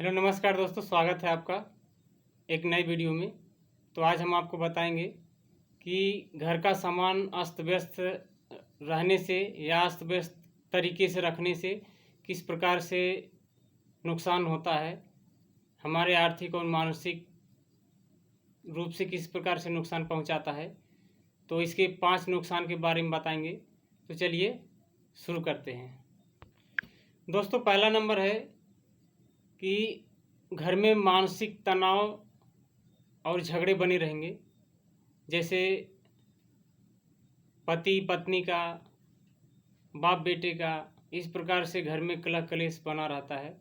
Hello नमस्कार दोस्तों, स्वागत है आपका एक नई वीडियो में। तो आज हम आपको बताएंगे कि घर का सामान अस्त व्यस्त रहने से या अस्त व्यस्त तरीके से रखने से किस प्रकार से नुकसान होता है, हमारे आर्थिक और मानसिक रूप से किस प्रकार से नुकसान पहुंचाता है। तो इसके 5 नुकसान के बारे में बताएंगे। तो चलिए शुरू करते हैं। दोस्तों, पहला नंबर है कि घर में मानसिक तनाव और झगड़े बने रहेंगे। जैसे पति पत्नी का, बाप बेटे का, इस प्रकार से घर में कलह कलेश बना रहता है।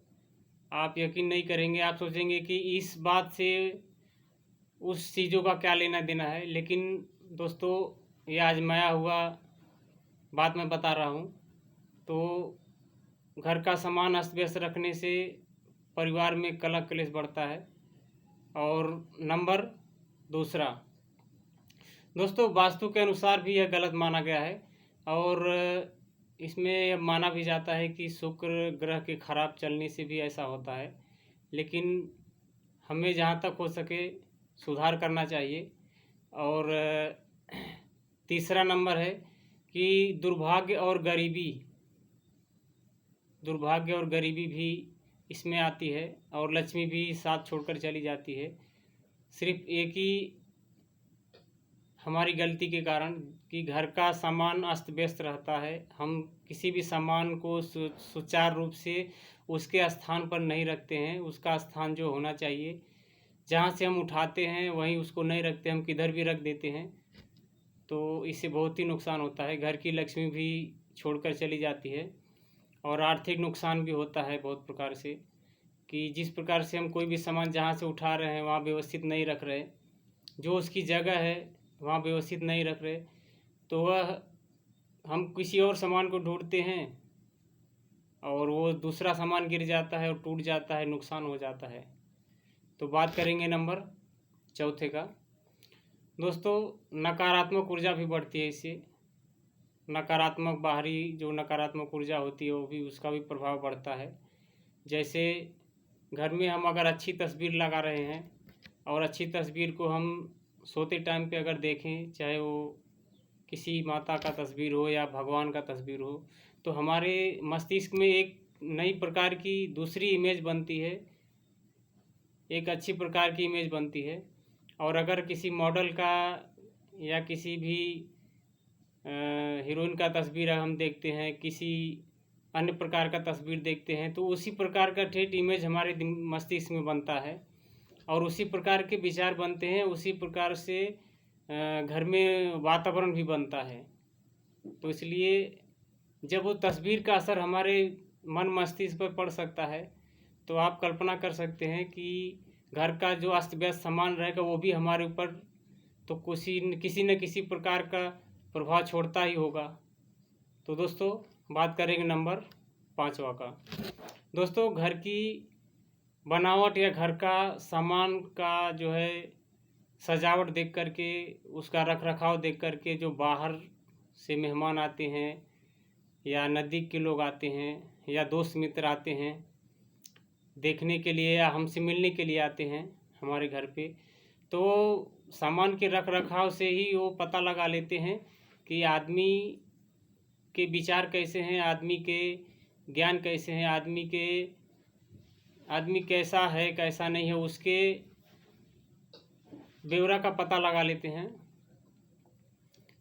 आप यकीन नहीं करेंगे, आप सोचेंगे कि इस बात से उस चीज़ों का क्या लेना देना है, लेकिन दोस्तों ये आजमाया हुआ बात मैं बता रहा हूँ। तो घर का सामान अस्त व्यस्त रखने से परिवार में कलह कलेश बढ़ता है। और नंबर दूसरा, दोस्तों वास्तु के अनुसार भी यह गलत माना गया है और इसमें यह माना भी जाता है कि शुक्र ग्रह के खराब चलने से भी ऐसा होता है, लेकिन हमें जहाँ तक हो सके सुधार करना चाहिए। और तीसरा नंबर है कि दुर्भाग्य और गरीबी भी इसमें आती है और लक्ष्मी भी साथ छोड़कर चली जाती है, सिर्फ एक ही हमारी गलती के कारण कि घर का सामान अस्त व्यस्त रहता है। हम किसी भी सामान को सुचारू रूप से उसके स्थान पर नहीं रखते हैं। उसका स्थान जो होना चाहिए, जहाँ से हम उठाते हैं वहीं उसको नहीं रखते, हम किधर भी रख देते हैं। तो इससे बहुत ही नुकसान होता है, घर की लक्ष्मी भी छोड़कर चली जाती है और आर्थिक नुकसान भी होता है बहुत प्रकार से। कि जिस प्रकार से हम कोई भी सामान जहाँ से उठा रहे हैं वहाँ व्यवस्थित नहीं रख रहे, जो उसकी जगह है वहाँ व्यवस्थित नहीं रख रहे, तो वह हम किसी और सामान को ढूंढते हैं और वो दूसरा सामान गिर जाता है और टूट जाता है, नुकसान हो जाता है। तो बात करेंगे नंबर चौथे का। दोस्तों, नकारात्मक ऊर्जा भी बढ़ती है इससे। नकारात्मक बाहरी जो नकारात्मक ऊर्जा होती है वो भी, उसका भी प्रभाव बढ़ता है। जैसे घर में हम अगर अच्छी तस्वीर लगा रहे हैं और अच्छी तस्वीर को हम सोते टाइम पे अगर देखें, चाहे वो किसी माता का तस्वीर हो या भगवान का तस्वीर हो, तो हमारे मस्तिष्क में एक नई प्रकार की दूसरी इमेज बनती है, एक अच्छी प्रकार की इमेज बनती है। और अगर किसी मॉडल का या किसी भी हीरोइन का तस्वीर हम देखते हैं, किसी अन्य प्रकार का तस्वीर देखते हैं, तो उसी प्रकार का ठेठ इमेज हमारे मस्तिष्क में बनता है और उसी प्रकार के विचार बनते हैं, उसी प्रकार से घर में वातावरण भी बनता है। तो इसलिए जब वो तस्वीर का असर हमारे मन मस्तिष्क पर पड़ सकता है, तो आप कल्पना कर सकते हैं कि घर का जो अस्त व्यस्त सामान रहेगा वो भी हमारे ऊपर तो किसी न किसी प्रकार का प्रभाव छोड़ता ही होगा। तो दोस्तों बात करेंगे नंबर 5वां का। दोस्तों, घर की बनावट या घर का सामान का जो है सजावट देख करके, उसका रख रखाव देख करके, जो बाहर से मेहमान आते हैं या नज़दीक के लोग आते हैं या दोस्त मित्र आते हैं देखने के लिए या हमसे मिलने के लिए आते हैं हमारे घर पे, तो सामान के रख रखाव से ही वो पता लगा लेते हैं कि आदमी के विचार कैसे हैं, आदमी के ज्ञान कैसे हैं, आदमी कैसा है कैसा नहीं है, उसके ब्यौरा का पता लगा लेते हैं।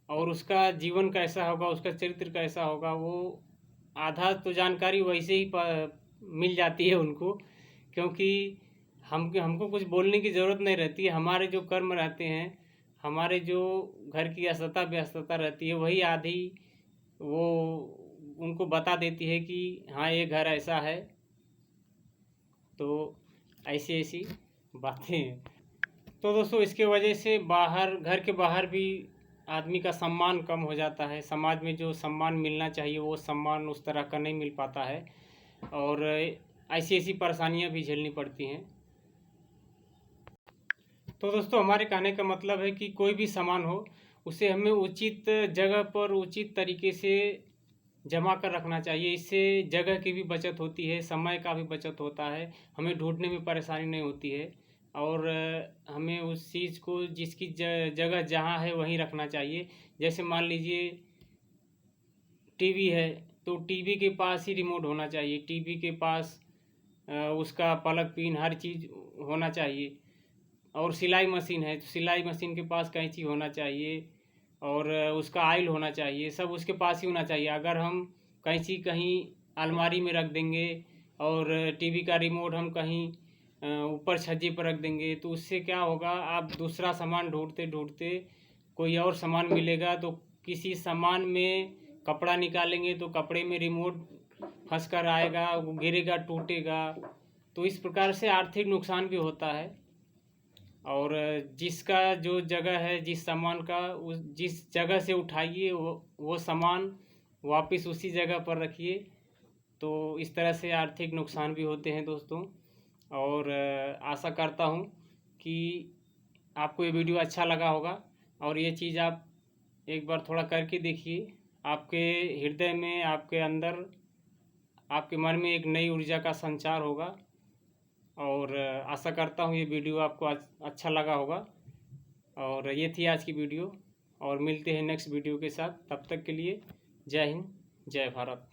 और उसका जीवन कैसा होगा, उसका चरित्र कैसा होगा, वो आधा तो जानकारी वैसे ही मिल जाती है उनको, क्योंकि हमको कुछ बोलने की ज़रूरत नहीं रहती है। हमारे जो कर्म रहते हैं, हमारे जो घर की असतता व्यस्तता रहती है, वही आधी वो उनको बता देती है कि हाँ ये घर ऐसा है। तो ऐसी ऐसी बातें हैं। तो दोस्तों, इसके वजह से घर के बाहर भी आदमी का सम्मान कम हो जाता है। समाज में जो सम्मान मिलना चाहिए वो सम्मान उस तरह का नहीं मिल पाता है और ऐसी ऐसी परेशानियां भी झेलनी पड़ती हैं। तो दोस्तों, हमारे कहने का मतलब है कि कोई भी सामान हो, उसे हमें उचित जगह पर उचित तरीके से जमा कर रखना चाहिए। इससे जगह की भी बचत होती है, समय का भी बचत होता है, हमें ढूंढने में परेशानी नहीं होती है। और हमें उस चीज़ को जिसकी जगह जहाँ है वहीं रखना चाहिए। जैसे मान लीजिए टीवी है, तो टीवी के पास ही रिमोट होना चाहिए, टीवी के पास उसका प्लग पिन हर चीज़ होना चाहिए। और सिलाई मशीन है तो सिलाई मशीन के पास कैंची होना चाहिए, और उसका आयल होना चाहिए, सब उसके पास ही होना चाहिए। अगर हम कैंची कहीं अलमारी में रख देंगे और टीवी का रिमोट हम कहीं ऊपर छज्जे पर रख देंगे, तो उससे क्या होगा, आप दूसरा सामान ढूंढते ढूंढते कोई और सामान मिलेगा, तो किसी सामान में कपड़ा निकालेंगे तो कपड़े में रिमोट फंस कर आएगा, वो गिरेगा, टूटेगा। तो इस प्रकार से आर्थिक नुकसान भी होता है। और जिसका जो जगह है, जिस सामान का उस जिस जगह से उठाइए वो सामान वापस उसी जगह पर रखिए। तो इस तरह से आर्थिक नुकसान भी होते हैं दोस्तों। और आशा करता हूँ कि आपको ये वीडियो अच्छा लगा होगा, और ये चीज़ आप एक बार थोड़ा करके देखिए। आपके हृदय में, आपके अंदर, आपके मन में एक नई ऊर्जा का संचार होगा। और आशा करता हूँ ये वीडियो आपको अच्छा लगा होगा। और ये थी आज की वीडियो, और मिलते हैं नेक्स्ट वीडियो के साथ। तब तक के लिए जय हिंद, जय भारत।